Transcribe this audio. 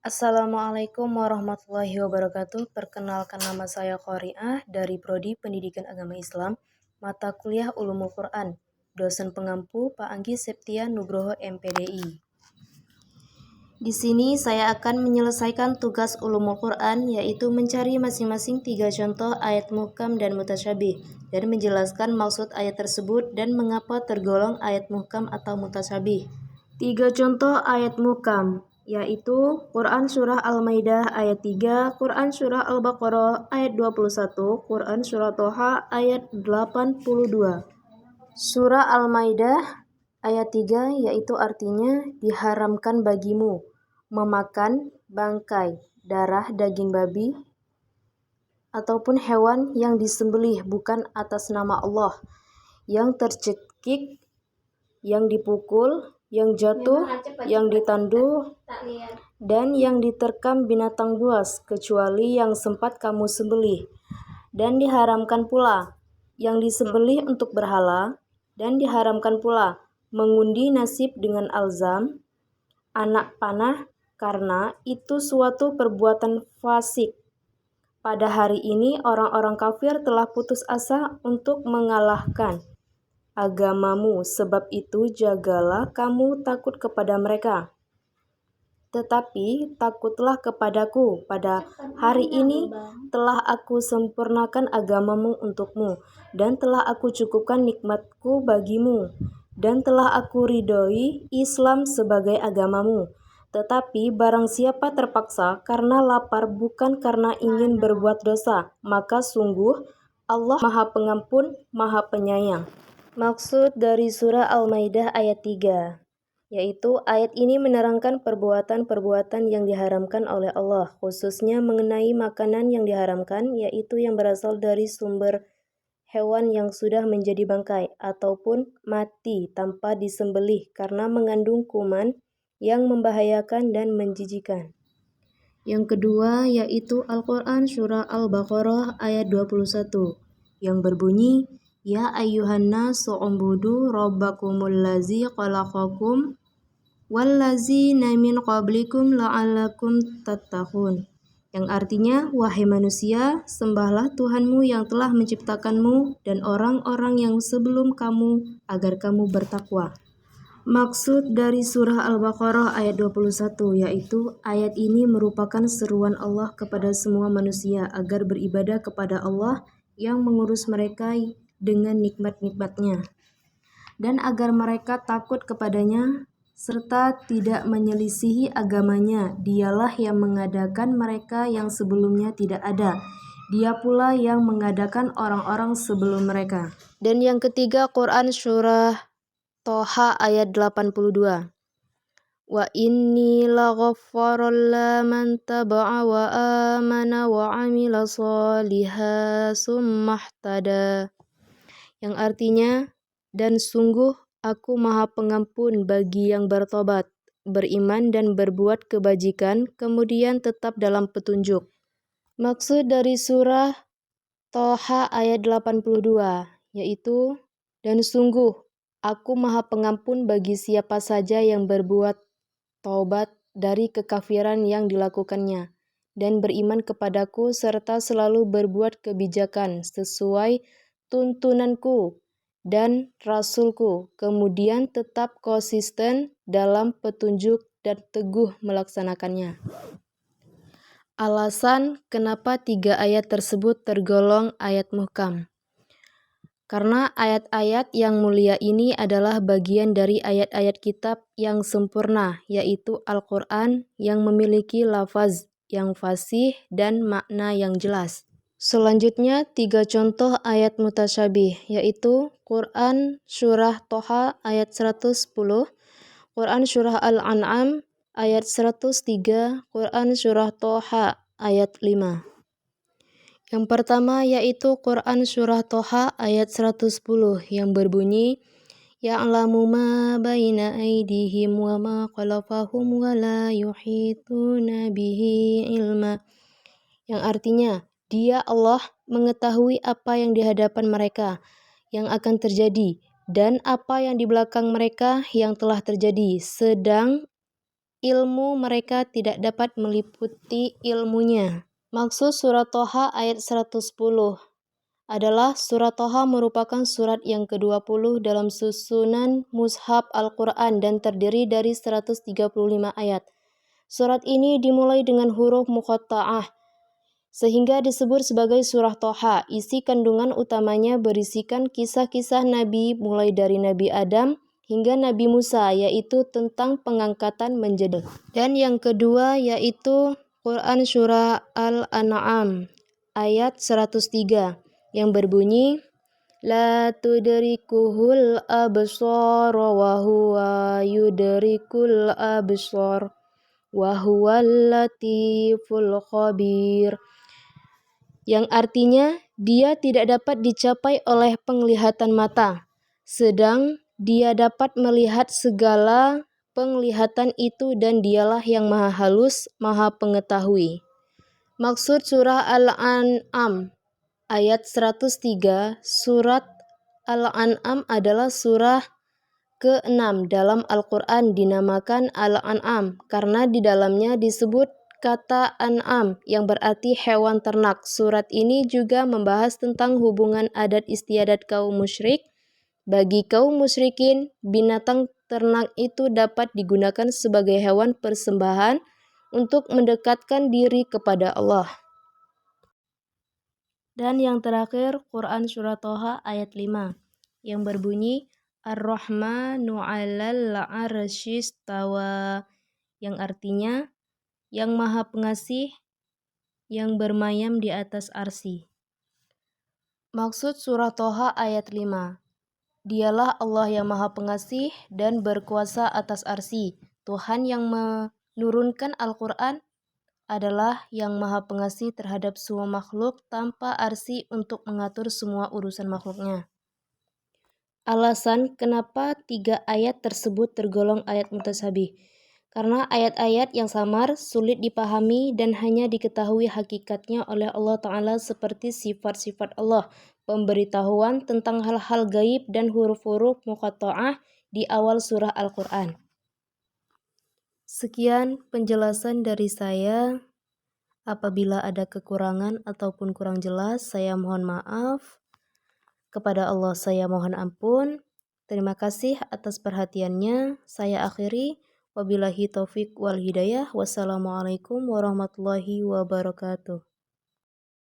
Assalamualaikum warahmatullahi wabarakatuh. Perkenalkan, nama saya Qori'ah dari Prodi Pendidikan Agama Islam, mata kuliah Ulumul Quran. Dosen pengampu Pak Anggi Septian Nugroho MPDI. Di sini saya akan menyelesaikan tugas Ulumul Quran, yaitu mencari masing-masing 3 contoh ayat muhkam dan mutasyabih dan menjelaskan maksud ayat tersebut dan mengapa tergolong ayat muhkam atau mutasyabih. 3 contoh ayat muhkam yaitu Quran Surah Al-Maidah ayat 3, Quran Surah Al-Baqarah ayat 21, Quran Surah Toha ayat 82. Surah Al-Maidah ayat 3 yaitu artinya diharamkan bagimu memakan bangkai, darah, daging babi ataupun hewan yang disembelih bukan atas nama Allah, yang tercekik, yang dipukul, yang jatuh, yang ditandu, dan yang diterkam binatang buas, kecuali yang sempat kamu sembelih. Dan diharamkan pula yang disembelih untuk berhala, dan diharamkan pula mengundi nasib dengan alzam, anak panah, karena itu suatu perbuatan fasik. Pada hari ini orang-orang kafir telah putus asa untuk mengalahkan agamamu, sebab itu jagalah kamu takut kepada mereka. Tetapi takutlah kepadaku, pada hari ini telah aku sempurnakan agamamu untukmu, dan telah aku cukupkan nikmatku bagimu, dan telah aku ridhoi Islam sebagai agamamu. Tetapi barang siapa terpaksa karena lapar bukan karena ingin berbuat dosa, maka sungguh Allah Maha Pengampun, Maha Penyayang. Maksud dari surah Al-Maidah ayat 3, yaitu ayat ini menerangkan perbuatan-perbuatan yang diharamkan oleh Allah, khususnya mengenai makanan yang diharamkan, yaitu yang berasal dari sumber hewan yang sudah menjadi bangkai ataupun mati tanpa disembelih karena mengandung kuman yang membahayakan dan menjijikan. Yang kedua yaitu Al-Quran Surah Al-Baqarah ayat 21 yang berbunyi, Ya ayyuhan nasu ubudu rabbakumul lazi khalaqakum wallazina min qablikum la'allakum tattaqun. Yang artinya, wahai manusia, sembahlah Tuhanmu yang telah menciptakanmu dan orang-orang yang sebelum kamu agar kamu bertakwa. Maksud dari surah Al-Baqarah ayat 21 yaitu ayat ini merupakan seruan Allah kepada semua manusia agar beribadah kepada Allah yang mengurus mereka dengan nikmat-nikmatnya, dan agar mereka takut kepadanya serta tidak menyelisihi agamanya. Dialah yang mengadakan mereka yang sebelumnya tidak ada. Dia pula yang mengadakan orang-orang sebelum mereka. Dan yang ketiga Quran Surah Toha ayat 82. Wa inni laghaffarul laman taba'a wa amana wa amila sholiha summahtada. Yang artinya, dan sungguh aku Maha Pengampun bagi yang bertobat, beriman dan berbuat kebajikan, kemudian tetap dalam petunjuk. Maksud dari surah Toha ayat 82 yaitu, dan sungguh aku Maha Pengampun bagi siapa saja yang berbuat taubat dari kekafiran yang dilakukannya dan beriman kepadaku serta selalu berbuat kebijakan sesuai tuntunanku dan Rasulku, kemudian tetap konsisten dalam petunjuk dan teguh melaksanakannya. Alasan kenapa 3 ayat tersebut tergolong ayat muhkam. Karena ayat-ayat yang mulia ini adalah bagian dari ayat-ayat kitab yang sempurna, yaitu Al-Quran yang memiliki lafaz yang fasih dan makna yang jelas. Selanjutnya 3 contoh ayat mutasyabih, yaitu Quran Surah Toha ayat 110, Quran Surah Al-An'am ayat 103, Quran Surah Toha ayat 5. Yang pertama yaitu Quran Surah Toha ayat 110 yang berbunyi, Ya'lamu ma baina aydihim wa ma khalfahum wa la yuhituna bihi ilma. Yang artinya, Dia Allah mengetahui apa yang di hadapan mereka yang akan terjadi dan apa yang di belakang mereka yang telah terjadi, sedang ilmu mereka tidak dapat meliputi ilmunya. Maksud surat Toha ayat 110 adalah surat Toha merupakan surat yang ke-20 dalam susunan Mushaf Al-Quran dan terdiri dari 135 ayat. Surat ini dimulai dengan huruf muqatta'ah, sehingga disebut sebagai surah Toha. Isi kandungan utamanya berisikan kisah-kisah Nabi mulai dari Nabi Adam hingga Nabi Musa, yaitu tentang pengangkatan menjadi. Dan yang kedua yaitu Quran Surah Al-An'am ayat 103 yang berbunyi La tudrikuhul absar wa huwa yudrikul absar wa huwal latiful khabir, yang artinya dia tidak dapat dicapai oleh penglihatan mata, sedang dia dapat melihat segala penglihatan itu dan dialah yang maha halus, maha pengetahui. Maksud surah Al-An'am ayat 103, surat Al-An'am adalah surah ke-6 dalam Al-Quran, dinamakan Al-An'am karena di dalamnya disebut kata an'am yang berarti hewan ternak. Surat ini juga membahas tentang hubungan adat istiadat kaum musyrik. Bagi kaum musyrikin, binatang ternak itu dapat digunakan sebagai hewan persembahan untuk mendekatkan diri kepada Allah. Dan yang terakhir, Quran Surah Toha ayat 5 yang berbunyi Ar-Rahmanu 'alal 'arsy istawa, yang artinya yang maha pengasih yang bermayam di atas arsy. Maksud surah Toha ayat 5, dialah Allah yang maha pengasih dan berkuasa atas arsy. Tuhan yang menurunkan Al-Quran adalah yang maha pengasih terhadap semua makhluk tanpa arsy untuk mengatur semua urusan makhluknya. Alasan kenapa 3 ayat tersebut tergolong ayat mutasabih. Karena ayat-ayat yang samar, sulit dipahami dan hanya diketahui hakikatnya oleh Allah Ta'ala seperti sifat-sifat Allah, pemberitahuan tentang hal-hal gaib dan huruf-huruf muqatta'ah di awal surah Al-Quran. Sekian penjelasan dari saya. Apabila ada kekurangan ataupun kurang jelas, saya mohon maaf. Kepada Allah saya mohon ampun. Terima kasih atas perhatiannya. Saya akhiri. Wabillahi taufik wal hidayah. Wassalamualaikum warahmatullahi wabarakatuh.